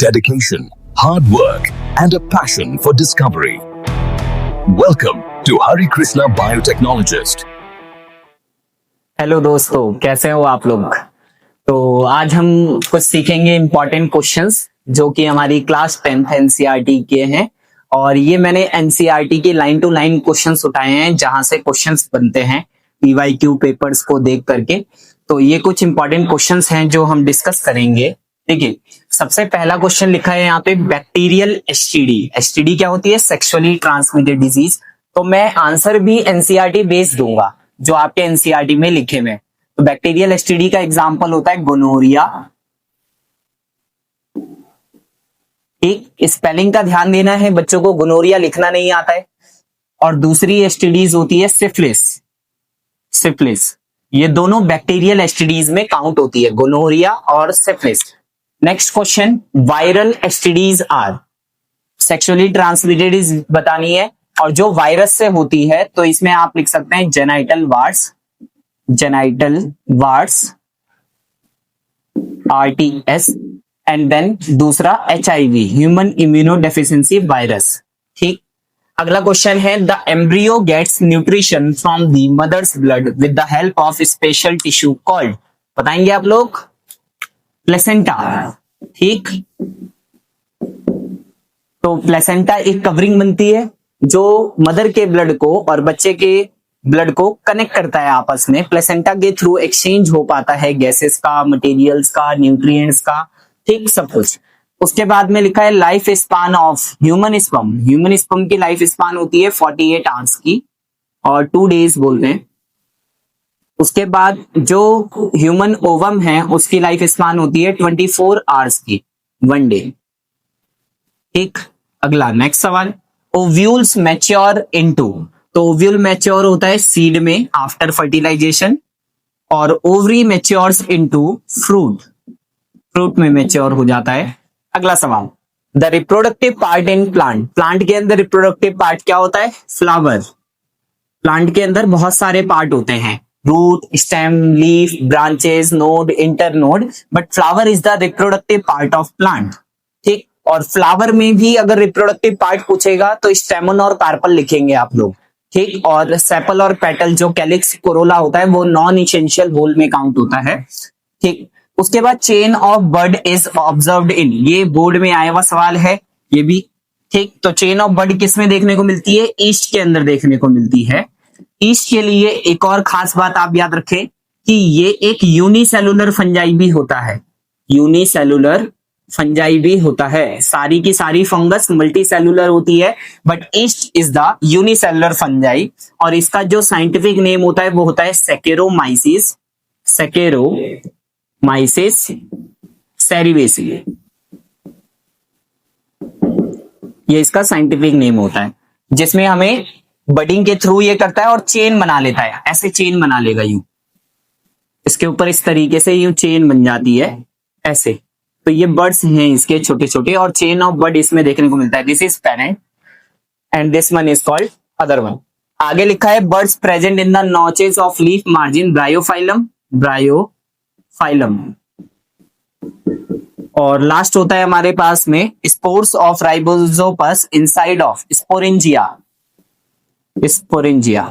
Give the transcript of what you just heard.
dedication, hard work, and a passion for discovery. Welcome to Hari Krishna Biotechnologist. Hello दोस्तों, कैसे हो आप लोग। तो आज हम कुछ सीखेंगे इम्पोर्टेंट क्वेश्चंस जो कि हमारी क्लास 10th एनसीईआरटी के हैं। और ये मैंने एनसीईआरटी के लाइन टू लाइन क्वेश्चंस उठाए हैं जहां से क्वेश्चंस बनते हैं पीवाईक्यू पेपर्स को देख करके। तो ये कुछ इंपॉर्टेंट क्वेश्चंस हैं जो हम डिस्कस करेंगे। देखिए, सबसे पहला क्वेश्चन लिखा है यहाँ पे बैक्टीरियल एसटीडी। एसटीडी क्या होती है? Sexually transmitted disease. तो मैं आंसर भी एनसीईआरटी बेस्ड दूंगा जो आपके एनसीईआरटी में लिखे हुए हैं। तो बैक्टीरियल एसटीडी का एग्जांपल होता है गोनोरिया। ठीक, स्पेलिंग का ध्यान देना है, बच्चों को गोनोरिया लिखना नहीं आता है। और दूसरी एसटीडीज होती है सिफिलिस। सिफिलिस ये दोनों बैक्टीरियल एसटीडीज में काउंट होती है, गोनोरिया और syphilis. Next question, viral STDs are. Sexually transmitted बतानी है और जो वायरस से होती है तो इसमें आप लिख सकते हैं genital warts, genital warts RTS, and then दूसरा HIV, ह्यूमन इम्यूनोडेफिशिएंसी वायरस। ठीक, अगला क्वेश्चन है the embryo gets nutrition from the mother's blood with the help of special tissue called. बताएंगे आप लोग? प्लेसेंटा। ठीक, तो प्लेसेंटा एक कवरिंग बनती है जो मदर के ब्लड को और बच्चे के ब्लड को कनेक्ट करता है आपस में। प्लेसेंटा के थ्रू एक्सचेंज हो पाता है गैसेस का, मटेरियल्स का, न्यूट्रिएंट्स का, ठीक, सब कुछ। उसके बाद में लिखा है life span of human sperm. Human sperm की लाइफ स्पान होती है 48 आवर्स की और 2 डेज बोलते हैं। उसके बाद जो ह्यूमन ओवम है उसकी लाइफ स्पान होती है 24 आवर्स की, 1 डे। ठीक, अगला नेक्स्ट सवाल, ओव्यूल्स मैच्योर इनटू। तो ओव्यूल मैच्योर होता है सीड में आफ्टर फर्टिलाइजेशन, और ovary matures into fruit, fruit में मैच्योर हो जाता है। अगला सवाल, the reproductive part in plant. Plant के अंदर रिप्रोडक्टिव पार्ट क्या होता है? फ्लावर। प्लांट के अंदर बहुत सारे पार्ट होते हैं, root, stem, leaf, branches, node, internode, but flower is the reproductive part of plant. ठीक, और फ्लावर में भी अगर रिप्रोडक्टिव पार्ट पूछेगा तो स्टेमन और कार्पल लिखेंगे आप लोग। ठीक, और सेपल और पेटल जो कैलिक्स कोरोला होता है वो नॉन इसेंशियल होल में काउंट होता है। ठीक, उसके बाद chain of bird is observed in. ये बोर्ड में आया हुआ सवाल है ये भी। ठीक, तो चेन ऑफ बर्ड किस में देखने को मिलती है? ईस्ट के अंदर देखने को मिलती है। ईस्ट के लिए एक और खास बात आप याद रखें कि ये एक यूनिसेलुलर फंजाई भी होता है। यूनिसेलुलर फंजाई भी होता है। सारी की सारी फंगस मल्टी सेलुलर होती है, but east is the unicellular fungi. और इसका जो साइंटिफिक नेम होता है वो होता है सेकेरोमाइसिस, सेकेरोमाइसिस सेरिवेसी। ये इसका साइंटिफिक नेम होता है, जिसमें हमें बडिंग के थ्रू ये करता है और चेन बना लेता है। ऐसे चेन बना लेगा यूं, इसके ऊपर इस तरीके से यूं चेन बन जाती है ऐसे। तो ये बर्ड्स हैं इसके छोटे छोटे, और चेन ऑफ बर्ड इसमें देखने को मिलता है। This is parent and this one is called other one. आगे लिखा है birds present in the notches of leaf margin, bryophyllum, bryophyllum. और लास्ट होता है हमारे पास में spores of rhizopus inside of sporangia, sporangia.